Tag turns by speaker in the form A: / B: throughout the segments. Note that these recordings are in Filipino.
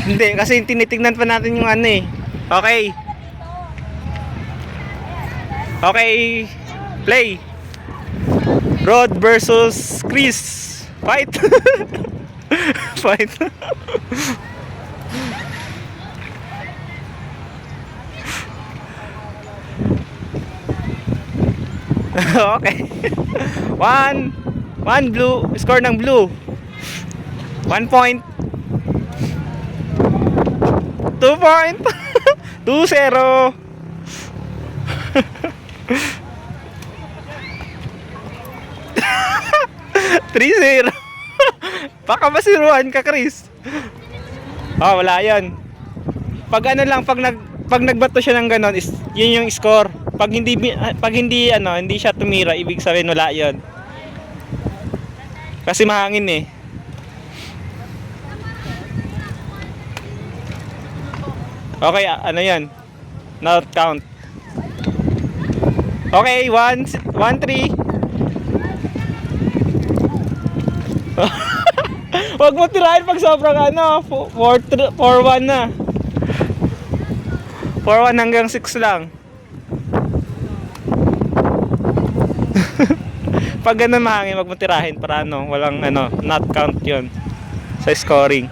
A: Hindi, kasi tinitignan pa natin yung ano eh. Okay. Okay. Play. Rod versus Chris. Fight. Fight. Okay. One blue. Score ng blue. 1 point. 2 point. 2-0. 3-0. Baka masiruan ka, Chris. Oh, wala 'yan. Pag ano lang, pag nagbato siya ng ganon, is yun yung score. Pag hindi ano, hindi siya tumira, ibig sabihin wala 'yon. Kasi mahangin eh. Okay, ano 'yan? Not count. Okay, 1-3. Wag mo tirahin pag sobrang ano, 4-1 na. 4-1 hanggang 6 lang. Pag ganun mahangin, wag mo tirahin para ano, walang ano, not count 'yon sa scoring.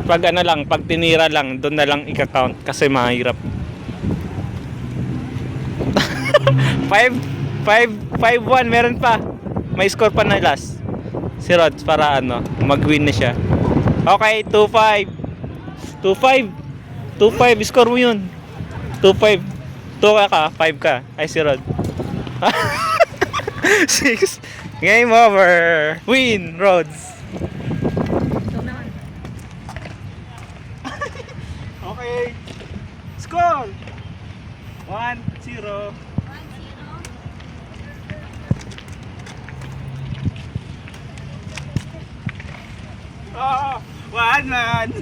A: Pag ano lang, pag tinira lang, doon na lang i-count kasi mahirap. 5-1 meron pa. May score pa na last. Si Rods para ano, mag-win na siya. Okay, 2-5. 2-5. 2-5 score mo 'yun. 2-5. 2 ka, 5 ka. Ay si Rod. 6. Game over. Win, Rods. Okay. Score. 1-0. Oh, 1-1.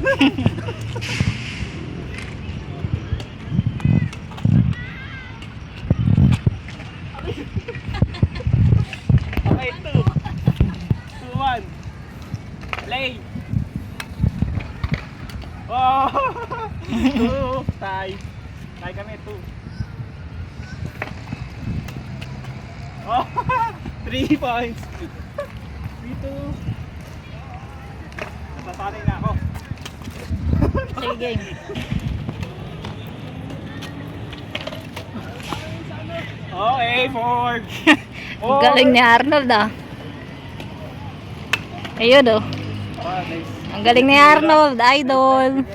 A: Okay, 2-1. Play. Oh, 2. Tie. Tie kami, 2. Oh, 3 points. 3-2. Natatanay na ako.
B: Sige, game.
A: Okay, 4.
B: Galing ni Arnold ah. Ayun oh.
A: Nice.
B: Ang galing ni Arnold, idol.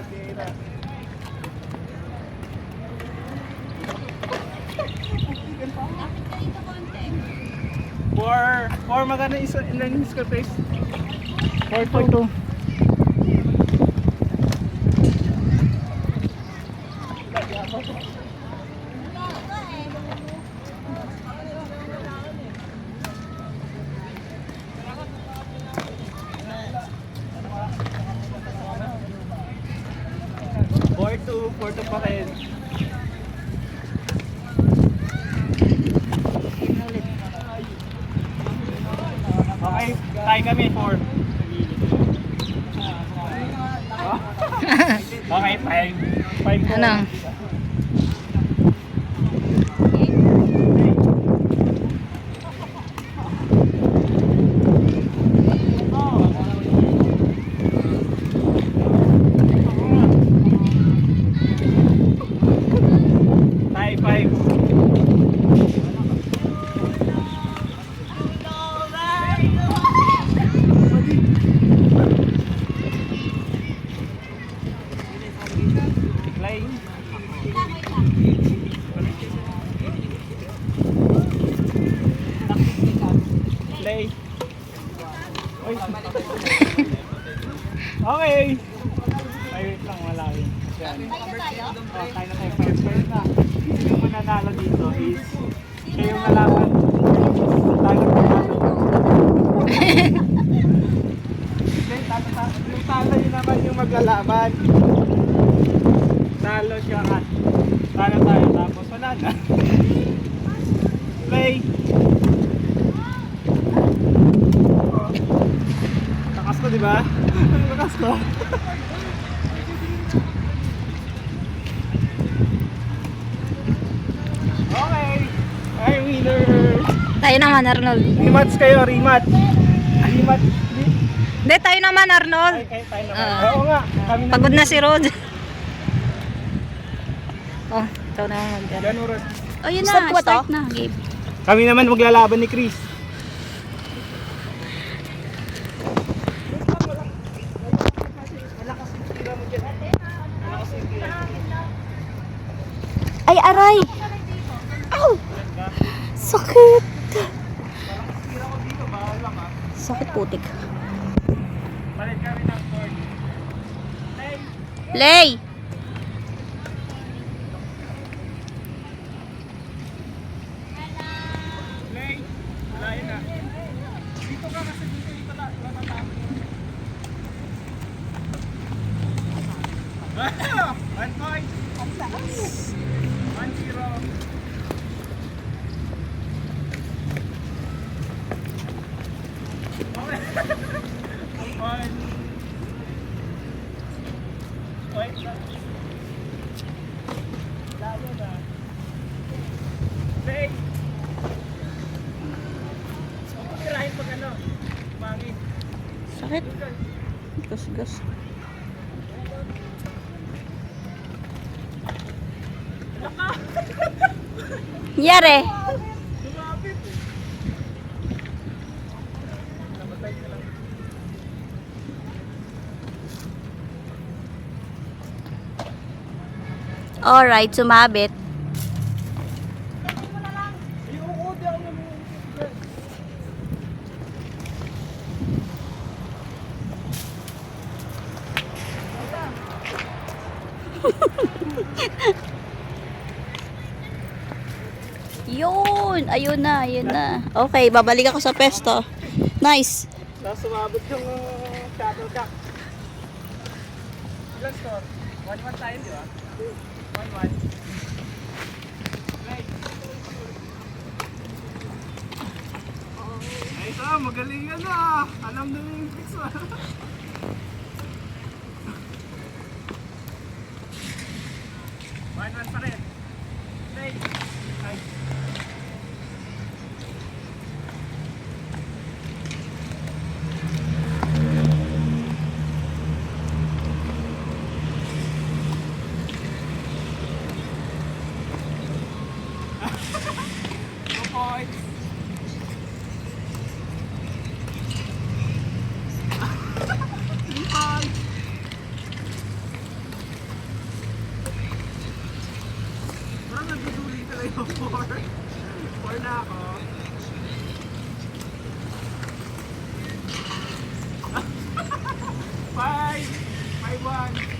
A: Four magana ilan yung score face?
B: 4-2.
A: Four to pa rin. Okay, tayo kami 4. Okay, 5. 5
B: Ano?
A: Tayo 5. Play. Oy. Okay. Ay, wait lang, wala yun. Oh, tayo na tayo. First na. Yung mananalo dito is siya yung nalaman. Tayo na tayo. Yung talo yun naman yung maglalaban. Talo siya ka. Talo tayo. Tapos wala na. Play.
B: Tayo naman, Arnold.
A: Rematch kayo, rematch. Rematch.
B: Hindi, tayo naman, Arnold.
A: Tayo naman. Oo nga. Kami na.
B: Pagod na si Rod. Oh, ikaw naman mag
A: Yan, Uros.
B: Oh, yun
C: Stop
B: na.
C: ko ba to?
B: Start na. Game.
A: Kami naman maglalaban ni Chris.
C: Ay, aray! Ow! Sakit! Sakit putik.
A: Palit kami ng court.
C: Lay!
A: Play. Wala yun ah. Dito ka kasi dito tatapos. 1 point. 1-0. One. Wait lang. Lalo na. Play. Tirahin pag ano. Mangin.
C: Sakit. Gas. Yare!
A: Lumapit. Namatay ka lang.
C: Alright, sumabit.
A: Oo, di ako naman.
C: Yun! Ayun na. Okay, babalik ako sa pesto. Nice.
A: Tapos sumabot yung shuttlecock. Ilan score? 1-1 tayo, di ba? 1-1. Play. Ay, ito, magaling yan ah. Alam na yung fix ah. One pa rin. Play. Ay. Points. Parang nagduduling talaga yung 4. 4 na ako. Five. 5-1.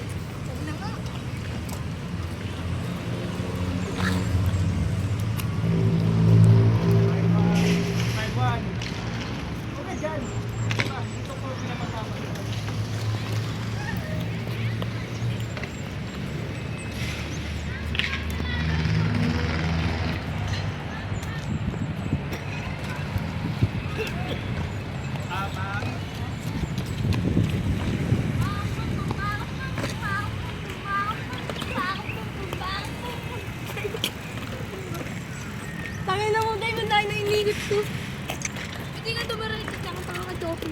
C: Tangin na mo, dahil na nainigit ko. Hindi nga dumaralit at saka pangakotopi.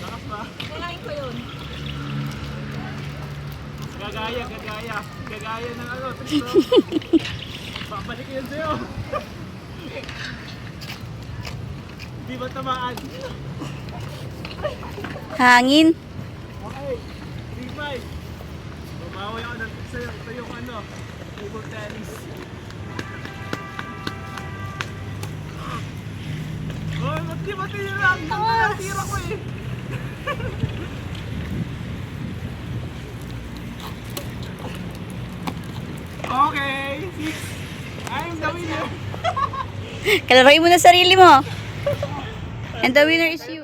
A: Lakas ba?
C: Kailangan ko yun.
A: Gagaya ng ano, TikTok. Babalik yun sa'yo. Di ba tamaan?
C: Hangin.
A: Okay, 3-5. Bumawi ako ng sa'yo. Ito yung ano, table tennis. Oh, ba't di tira? Ang ganda ng tira ko eh. Okay. I'm the winner.
C: Kalaroin mo na sarili mo. And the winner is you.